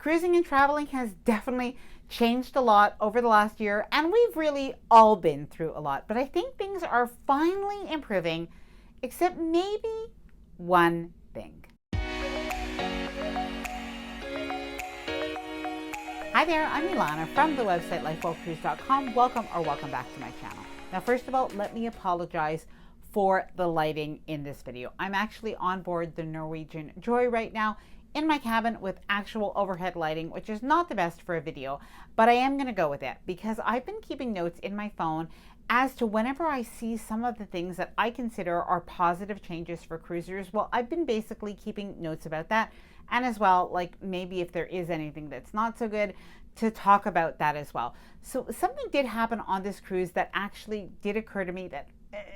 Cruising and traveling has definitely changed a lot over the last year, and we've really all been through a lot. But I think things are finally improving, except maybe one thing. Hi there, I'm Ilana from the website lifewellcruise.com. Welcome back to my channel. Now, first of all, let me apologize for the lighting in this video. I'm actually on board the Norwegian Joy right now in my cabin with actual overhead lighting, which is not the best for a video, but I am going to go with it because I've been keeping notes in my phone as to whenever I see some of the things that I consider are positive changes for cruisers. Well, I've been basically keeping notes about that, and as well, like maybe if there is anything that's not so good, to talk about that as well. So something did happen on this cruise that actually did occur to me that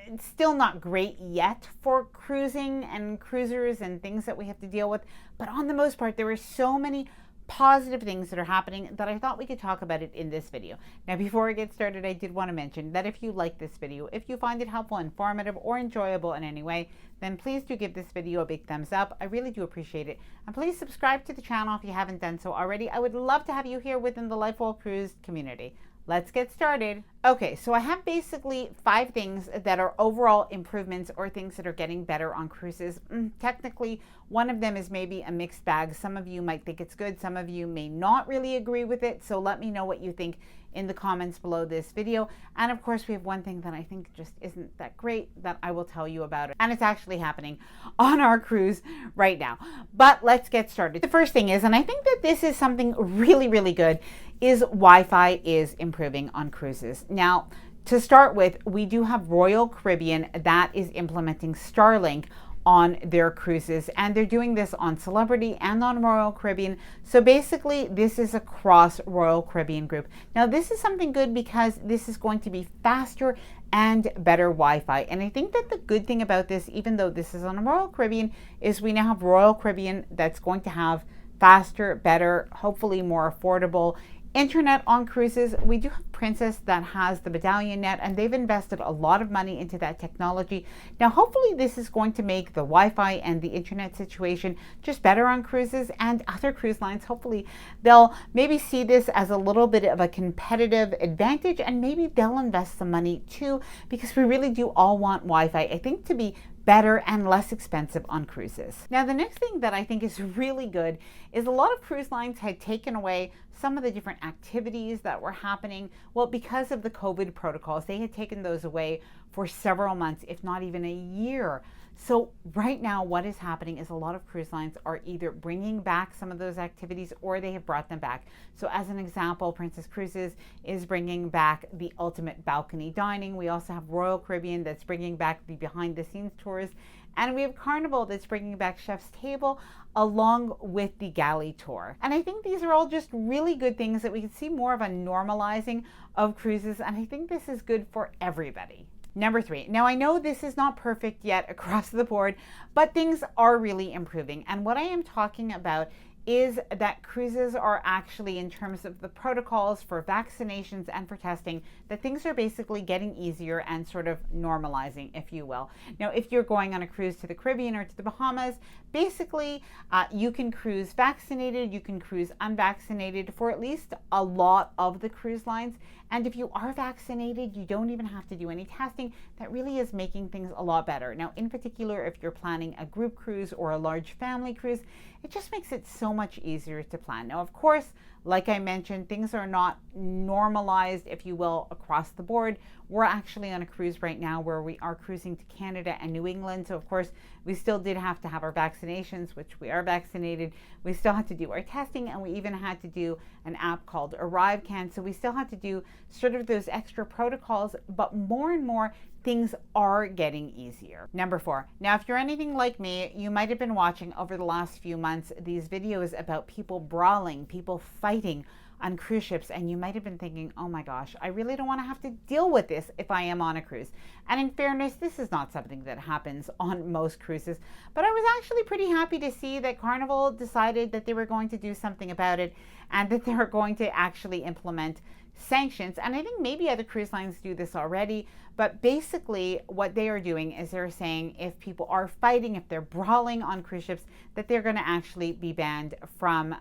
it's still not great yet for cruising and cruisers and things that we have to deal with, but on the most part there were so many positive things that are happening that I thought we could talk about it in this video. Now, before I get started, I did want to mention that if you like this video, if you find it helpful, informative, or enjoyable in any way, then please do give this video a big thumbs up. I really do appreciate it. And please subscribe to the channel if you haven't done so already. I would love to have you here within the LifeWell Cruise community. Let's get started. Okay, so I have basically 5 things that are overall improvements or things that are getting better on cruises. Technically, one of them is maybe a mixed bag. Some of you might think it's good, some of you may not really agree with it, so let me know what you think in the comments below this video. And of course, we have one thing that I think just isn't that great that I will tell you about it. And it's actually happening on our cruise right now. But let's get started. The first thing is, and I think that this is something really, really good, is Wi-Fi is improving on cruises. Now, to start with, we do have Royal Caribbean that is implementing Starlink on their cruises, and they're doing this on Celebrity and on Royal Caribbean. So basically, this is across Royal Caribbean group. Now, this is something good because this is going to be faster and better Wi-Fi. And I think that the good thing about this, even though this is on Royal Caribbean, is we now have Royal Caribbean that's going to have faster, better, hopefully more affordable internet on cruises. We do have Princess that has the medallion net, and they've invested a lot of money into that technology. Now, hopefully this is going to make the Wi-Fi and the internet situation just better on cruises, and other cruise lines, hopefully they'll maybe see this as a little bit of a competitive advantage, and maybe they'll invest some money too, because we really do all want Wi-Fi, I think, to be better and less expensive on cruises. Now, the next thing that I think is really good is a lot of cruise lines had taken away some of the different activities that were happening. Well, because of the COVID protocols, they had taken those away for several months, if not even a year. So right now, what is happening is a lot of cruise lines are either bringing back some of those activities or they have brought them back. So as an example, Princess Cruises is bringing back the ultimate balcony dining. We also have Royal Caribbean that's bringing back the behind the scenes tours. And we have Carnival that's bringing back Chef's Table along with the galley tour. And I think these are all just really good things that we can see more of a normalizing of cruises. And I think this is good for everybody. Number 3. Now, I know this is not perfect yet across the board, but things are really improving. And what I am talking about is that cruises are actually, in terms of the protocols for vaccinations and for testing, that things are basically getting easier and sort of normalizing, if you will. Now, if you're going on a cruise to the Caribbean or to the Bahamas, basically you can cruise vaccinated, you can cruise unvaccinated for at least a lot of the cruise lines. And if you are vaccinated, you don't even have to do any testing. That really is making things a lot better. Now, in particular, if you're planning a group cruise or a large family cruise, it just makes it so much easier to plan. Now, of course, like I mentioned, things are not normalized, if you will, across the board. We're actually on a cruise right now where we are cruising to Canada and New England. So, of course, we still did have to have our vaccinations, which we are vaccinated. We still had to do our testing, and we even had to do an app called ArriveCan. So we still had to do sort of those extra protocols, but more and more things are getting easier. Number 4. Now, if you're anything like me, you might have been watching over the last few months these videos about people brawling, people fighting on cruise ships, and you might have been thinking, oh my gosh, I really don't want to have to deal with this if I am on a cruise. And in fairness, this is not something that happens on most cruises, but I was actually pretty happy to see that Carnival decided that they were going to do something about it and that they were going to actually implement sanctions, and I think maybe other cruise lines do this already, but basically what they are doing is they're saying if people are fighting, if they're brawling on cruise ships, that they're going to actually be banned from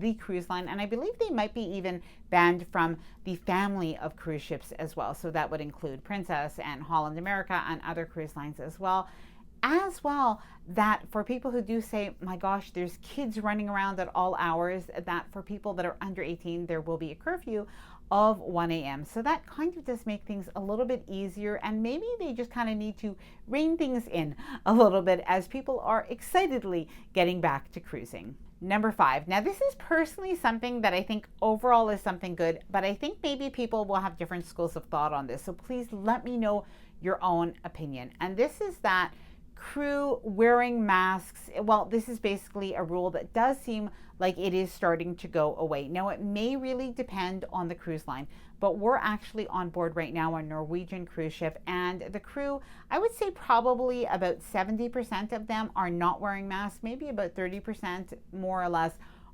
the cruise line, and I believe they might be even banned from the family of cruise ships as well. So that would include Princess and Holland America and other cruise lines as well. That for people who do say, my gosh, there's kids running around at all hours, that for people that are under 18, there will be a curfew of 1 a.m. So that kind of does make things a little bit easier, and maybe they just kind of need to rein things in a little bit as people are excitedly getting back to cruising. Number 5. Now this is personally something that I think overall is something good, but I think maybe people will have different schools of thought on this. So please let me know your own opinion. And this is that crew wearing masks, well, this is basically a rule that does seem like it is starting to go away. Now, it may really depend on the cruise line, but we're actually on board right now on Norwegian cruise ship, and the crew, I would say probably about 70% of them are not wearing masks, maybe about 30% more or less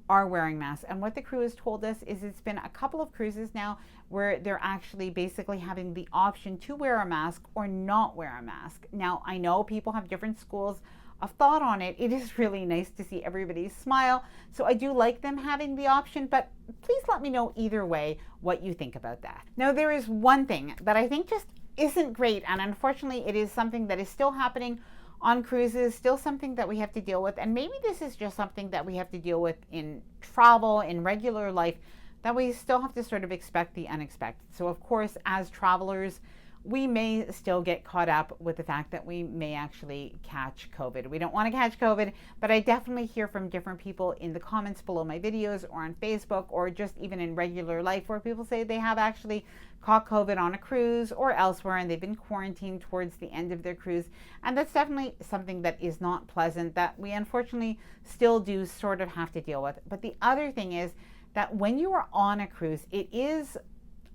are wearing masks. And what the crew has told us is it's been a couple of cruises now where they're actually basically having the option to wear a mask or not wear a mask. Now, I know people have different schools of thought on it. It is really nice to see everybody smile. So I do like them having the option, but please let me know either way what you think about that. Now, there is one thing that I think just isn't great, and unfortunately it is something that is still happening on cruises, still something that we have to deal with, and maybe this is just something that we have to deal with in travel, in regular life, that we still have to sort of expect the unexpected. So of course, as travelers, we may still get caught up with the fact that we may actually catch COVID. We don't want to catch COVID, but I definitely hear from different people in the comments below my videos or on Facebook or just even in regular life where people say they have actually caught COVID on a cruise or elsewhere and they've been quarantined towards the end of their cruise. And that's definitely something that is not pleasant, that we unfortunately still do sort of have to deal with. But the other thing is that when you are on a cruise, it is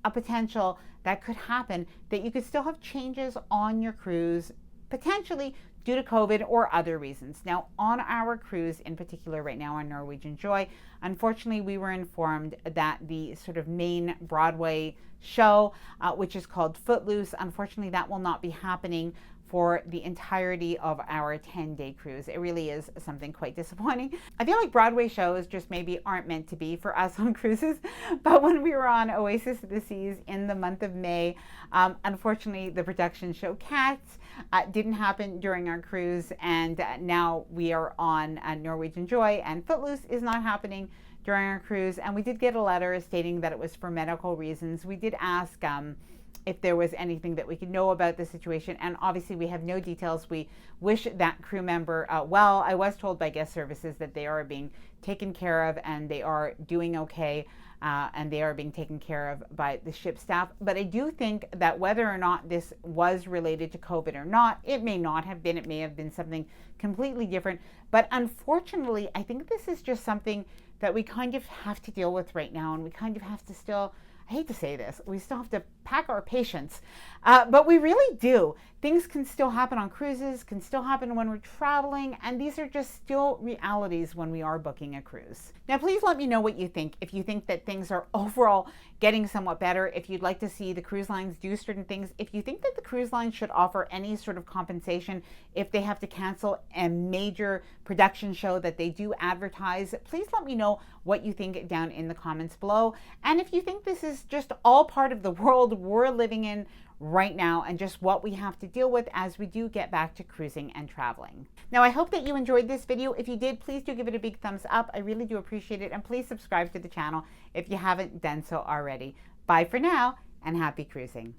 a potential that could happen that you could still have changes on your cruise, potentially due to COVID or other reasons. Now, on our cruise in particular right now on Norwegian Joy, unfortunately, we were informed that the sort of main Broadway show, which is called Footloose, unfortunately, that will not be happening for the entirety of our 10-day cruise. It really is something quite disappointing. I feel like Broadway shows just maybe aren't meant to be for us on cruises, but when we were on Oasis of the Seas in the month of May, unfortunately the production show Cats didn't happen during our cruise, and now we are on Norwegian Joy, and Footloose is not happening during our cruise, and we did get a letter stating that it was for medical reasons. We did ask if there was anything that we could know about the situation, and obviously we have no details. We wish that crew member well. I was told by guest services that they are being taken care of and they are doing okay, and they are being taken care of by the ship staff. But I do think that whether or not this was related to COVID or not, it may not have been. It may have been something completely different. But unfortunately, I think this is just something that we kind of have to deal with right now, and we kind of have to still, I hate to say this, we still have to pack our patience, but we really do. Things can still happen on cruises, can still happen when we're traveling, and these are just still realities when we are booking a cruise. Now, please let me know what you think. If you think that things are overall getting somewhat better, if you'd like to see the cruise lines do certain things, if you think that the cruise lines should offer any sort of compensation if they have to cancel a major production show that they do advertise, please let me know what you think down in the comments below. And if you think this is just all part of the world we're living in right now and just what we have to deal with as we do get back to cruising and traveling. Now, I hope that you enjoyed this video. If you did, please do give it a big thumbs up. I really do appreciate it. And please subscribe to the channel if you haven't done so already. Bye for now, and happy cruising.